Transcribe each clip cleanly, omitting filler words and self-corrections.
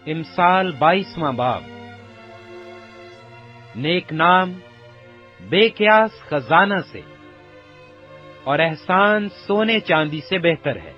امثال 22واں باب۔ نیک نام بے قیاس خزانہ سے اور احسان سونے چاندی سے بہتر ہے۔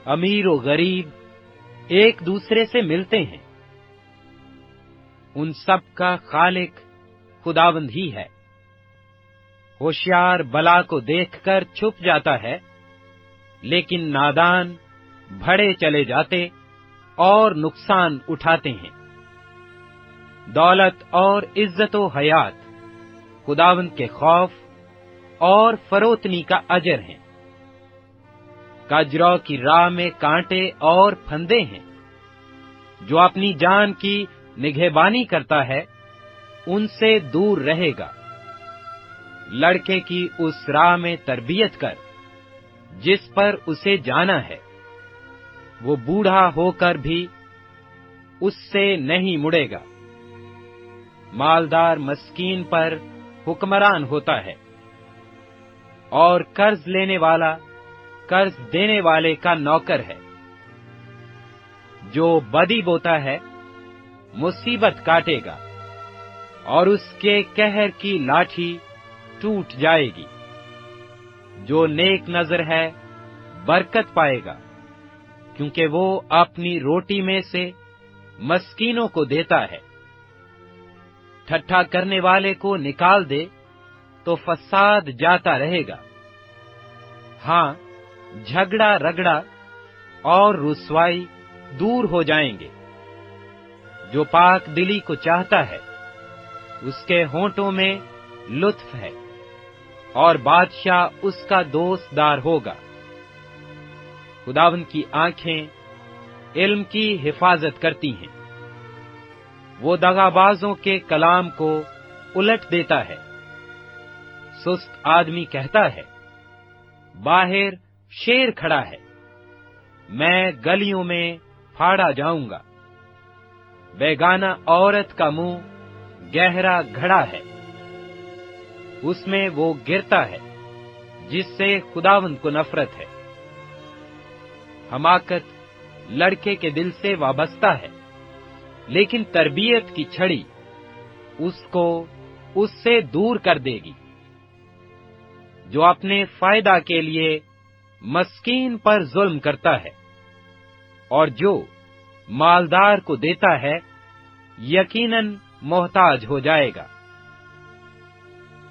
امیر و غریب ایک دوسرے سے ملتے ہیں، ان سب کا خالق خداوند ہی ہے۔ ہوشیار بلا کو دیکھ کر چھپ جاتا ہے، لیکن نادان بڑھے چلے جاتے اور نقصان اٹھاتے ہیں۔ دولت اور عزت و حیات خداوند کے خوف اور فروتنی کا اجر ہیں۔ کجرو کی راہ میں کانٹے اور پھندے ہیں، جو اپنی جان کی نگہبانی کرتا ہے ان سے دور رہے گا۔ لڑکے کی اس راہ میں تربیت کر جس پر اسے جانا ہے، وہ بوڑھا ہو کر بھی اس سے نہیں مڑے گا۔ مالدار مسکین پر حکمران ہوتا ہے، اور قرض لینے والا قرض دینے والے کا نوکر ہے۔ جو بدی بوتا ہے مصیبت کاٹے گا، اور اس کے قہر کی لاٹھی ٹوٹ جائے گی۔ جو نیک نظر ہے برکت پائے گا، کیونکہ وہ اپنی روٹی میں سے مسکینوں کو دیتا ہے۔ ٹھٹھا کرنے والے کو نکال دے تو فساد جاتا رہے گا۔ ہاں، جھگڑا رگڑا اور رسوائی دور ہو جائیں گے۔ جو پاک دلی کو چاہتا ہے اس کے ہونٹوں میں لطف ہے، اور بادشاہ اس کا دوست دار ہوگا۔ خداوند کی آنکھیں علم کی حفاظت کرتی ہیں، وہ دغابازوں کے کلام کو الٹ دیتا ہے۔ سست آدمی کہتا ہے، باہر شیر کھڑا ہے، میں گلیوں میں پھاڑا جاؤں گا۔ بیگانہ عورت کا منہ گہرا گھڑا ہے، اس میں وہ گرتا ہے جس سے خداوند کو نفرت ہے۔ حماقت لڑکے کے دل سے وابستہ ہے، لیکن تربیت کی چھڑی اس کو اس سے دور کر دے گی۔ جو اپنے فائدہ کے لیے مسکین پر ظلم کرتا ہے اور جو مالدار کو دیتا ہے یقیناً محتاج ہو جائے گا۔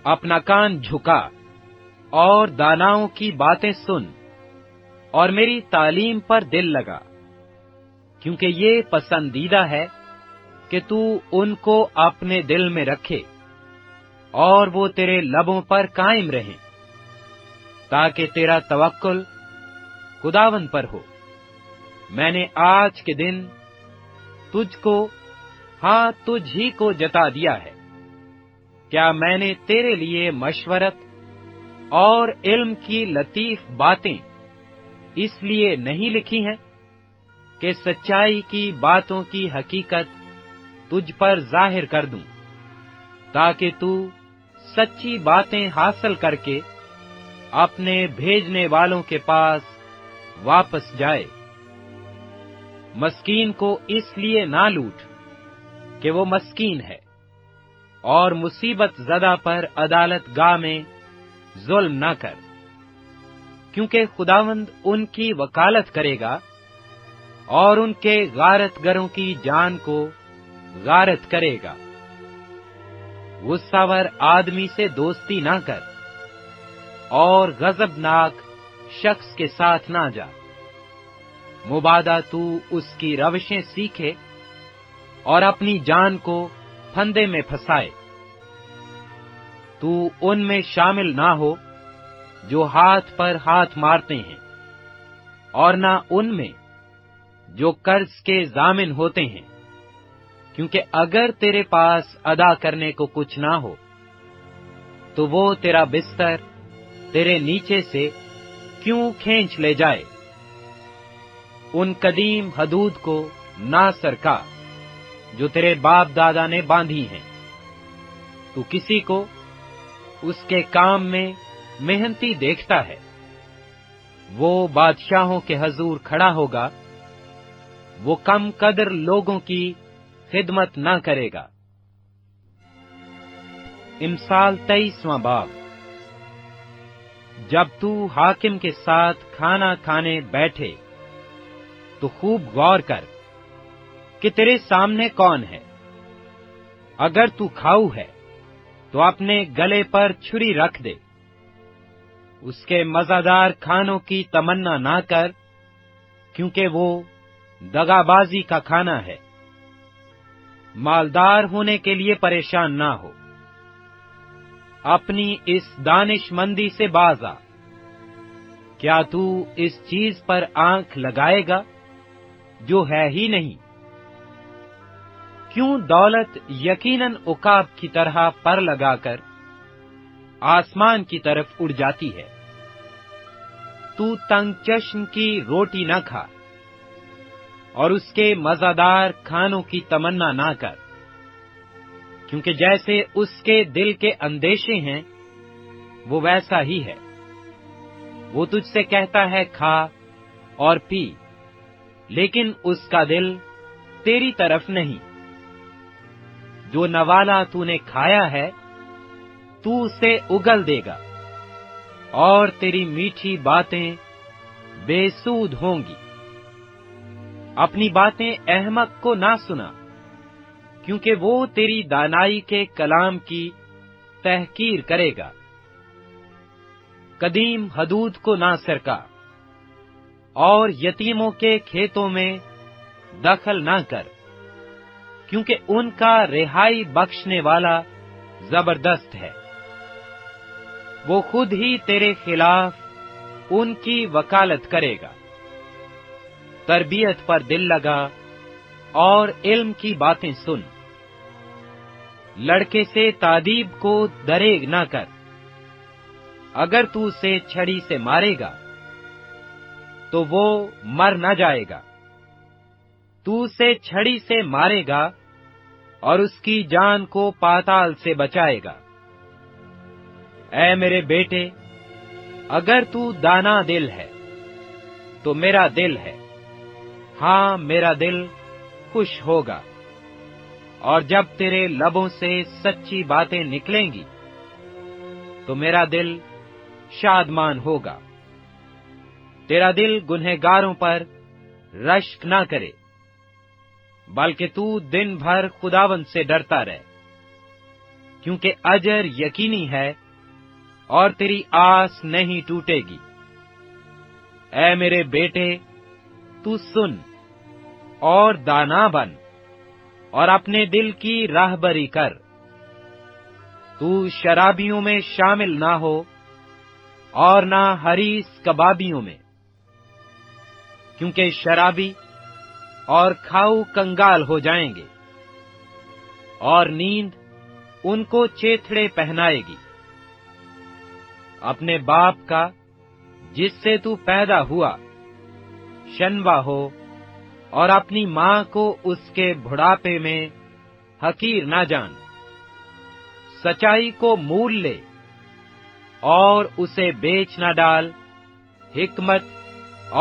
اپنا کان جھکا اور داناؤں کی باتیں سن، اور میری تعلیم پر دل لگا، کیونکہ یہ پسندیدہ ہے کہ تو ان کو اپنے دل میں رکھے اور وہ تیرے لبوں پر قائم رہیں، تاکہ تیرا توکل خداوند پر ہو۔ میں نے آج کے دن تجھ ہی کو جتا دیا ہے۔ کیا میں نے تیرے لیے مشورت اور علم کی لطیف باتیں اس لیے نہیں لکھی ہیں کہ سچائی کی باتوں کی حقیقت تجھ پر ظاہر کر دوں، تاکہ تو سچی باتیں حاصل کر کے اپنے بھیجنے والوں کے پاس واپس جائے۔ مسکین کو اس لیے نہ لوٹ کہ وہ مسکین ہے، اور مصیبت زدہ پر عدالت گاہ میں ظلم نہ کر، کیونکہ خداوند ان کی وکالت کرے گا اور ان کے غارت گروں کی جان کو غارت کرے گا۔ غصہ ور آدمی سے دوستی نہ کر، اور غضبناک شخص کے ساتھ نہ جا۔ مبادا تو اس کی روشیں سیکھے اور اپنی جان کو پھندے میں پھنسائے۔ تو ان میں شامل نہ ہو جو ہاتھ پر ہاتھ مارتے ہیں، اور نہ ان میں جو قرض کے ضامن ہوتے ہیں، کیونکہ اگر تیرے پاس ادا کرنے کو کچھ نہ ہو تو وہ تیرا بستر تیرے نیچے سے کیوں کھینچ لے جائے۔ ان قدیم حدود کو نہ سرکا جو تیرے باپ دادا نے باندھی ہیں۔ تو کسی کو اس کے کام میں محنتی دیکھتا ہے، وہ بادشاہوں کے حضور کھڑا ہوگا، وہ کم قدر لوگوں کی خدمت نہ کرے گا۔ امثال 23واں باب۔ جب تو حاکم کے ساتھ کھانا کھانے بیٹھے تو خوب غور کر کہ تیرے سامنے کون ہے۔ اگر تو کھاؤ ہے تو اپنے گلے پر چھری رکھ دے۔ اس کے مزیدار کھانوں کی تمنا نہ کر، کیونکہ وہ دغابازی کا کھانا ہے۔ مالدار ہونے کے لیے پریشان نہ ہو، اپنی اس دانش مندی سے باز آ۔ کیا تو اس چیز پر آنکھ لگائے گا جو ہے ہی نہیں؟ کیوں دولت یقیناً عقاب کی طرح پر لگا کر آسمان کی طرف اڑ جاتی ہے۔ تو تنگ چشم کی روٹی نہ کھا اور اس کے مزیدار کھانوں کی تمنا نہ کر، کیونکہ جیسے اس کے دل کے اندیشے ہیں وہ ویسا ہی ہے۔ وہ تجھ سے کہتا ہے کھا اور پی، لیکن اس کا دل تیری طرف نہیں۔ جو نوالا تو نے کھایا ہے تو اسے اگل دے گا، اور تیری میٹھی باتیں بے سود ہوں گی۔ اپنی باتیں احمق کو نہ سنا، کیونکہ وہ تیری دانائی کے کلام کی تحقیر کرے گا۔ قدیم حدود کو نہ سرکا، اور یتیموں کے کھیتوں میں دخل نہ کر، کیونکہ ان کا رہائی بخشنے والا زبردست ہے۔ وہ خود ہی تیرے خلاف ان کی وکالت کرے گا۔ تربیت پر دل لگا اور علم کی باتیں سن۔ لڑکے سے تادیب کو دریغ نہ کر۔ اگر تو اسے چھڑی سے مارے گا تو وہ مر نہ جائے گا۔ تو اسے چھڑی سے مارے گا اور اس کی جان کو پاتال سے بچائے گا۔ اے میرے بیٹے، اگر تو دانا دل ہے تو میرا دل ہے، ہاں میرا دل خوش ہوگا۔ اور جب تیرے لبوں سے سچی باتیں نکلیں گی تو میرا دل شادمان ہوگا۔ تیرا دل گنہگاروں پر رشک نہ کرے، بلکہ تو دن بھر خداوند سے ڈرتا رہ، کیونکہ اجر یقینی ہے اور تیری آس نہیں ٹوٹے گی۔ اے میرے بیٹے، تو سن اور دانا بن اور اپنے دل کی راہبری کر۔ تو شرابیوں میں شامل نہ ہو اور نہ حریص کبابیوں میں، کیونکہ شرابی اور کھاؤ کنگال ہو جائیں گے، اور نیند ان کو چیتھڑے پہنائے گی۔ اپنے باپ کا جس سے تو پیدا ہوا شنوا ہو، اور اپنی ماں کو اس کے بڑھاپے میں حقیر نہ جان۔ سچائی کو مول لے اور اسے بیچ نہ ڈال، حکمت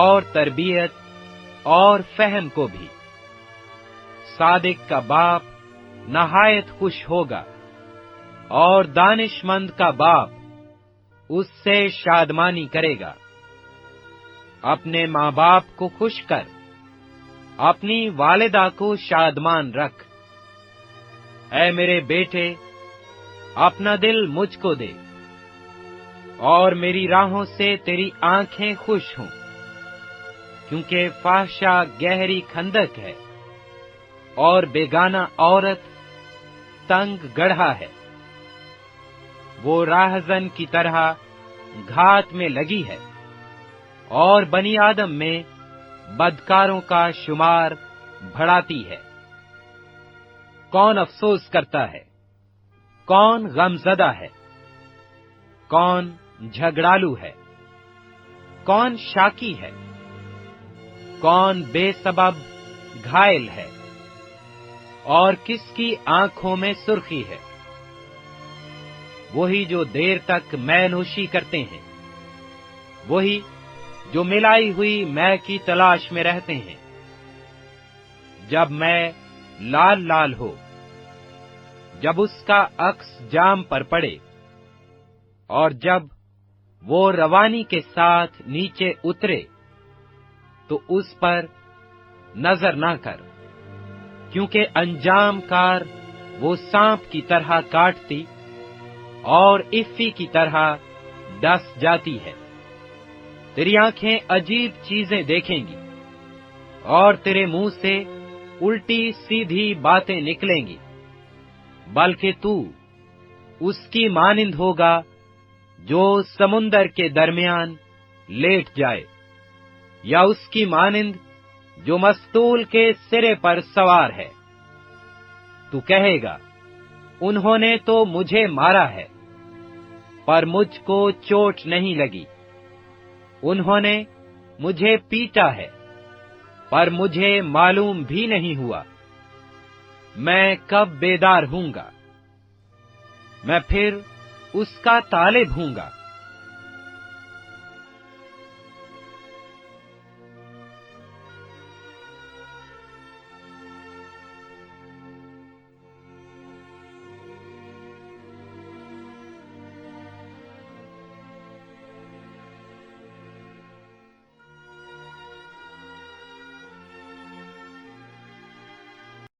اور تربیت اور فہم کو بھی۔ صادق کا باپ نہایت خوش ہوگا، اور دانش مند کا باپ اس سے شادمانی کرے گا۔ اپنے ماں باپ کو خوش کر، اپنی والدہ کو شادمان رکھ۔ اے میرے بیٹے، اپنا دل مجھ کو دے، اور میری راہوں سے تیری آنکھیں خوش ہوں، کیونکہ فحشہ گہری کھندک ہے اور بیگانہ عورت تنگ گڑھا ہے۔ وہ راہزن کی طرح گھات میں لگی ہے، اور بنی آدم میں بدکاروں کا شمار بڑھاتی ہے۔ کون افسوس کرتا ہے؟ کون غم زدہ ہے؟ کون جھگڑالو ہے؟ کون شاکی ہے؟ کون بے سبب گھائل ہے؟ اور کس کی آنکھوں میں سرخی ہے؟ وہی جو دیر تک مے نوشی کرتے ہیں، وہی جو ملائی ہوئی مے کی تلاش میں رہتے ہیں۔ جب میں لال لال ہو، جب اس کا عکس جام پر پڑے، اور جب وہ روانی کے ساتھ نیچے اترے تو اس پر نظر نہ کر، کیونکہ انجام کار وہ سانپ کی طرح کاٹتی اور افی کی طرح ڈس جاتی ہے۔ تیری آنکھیں عجیب چیزیں دیکھیں گی، اور تیرے منہ سے الٹی سیدھی باتیں نکلیں گی، بلکہ تو اس کی مانند ہوگا جو سمندر کے درمیان لیٹ جائے، یا اس کی مانند جو مستول کے سرے پر سوار ہے۔ تو کہے گا، انہوں نے تو مجھے مارا ہے، پر مجھ کو چوٹ نہیں لگی، انہوں نے مجھے پیٹا ہے، پر مجھے معلوم بھی نہیں ہوا۔ میں کب بیدار ہوں گا؟ میں پھر اس کا طالب ہوں گا،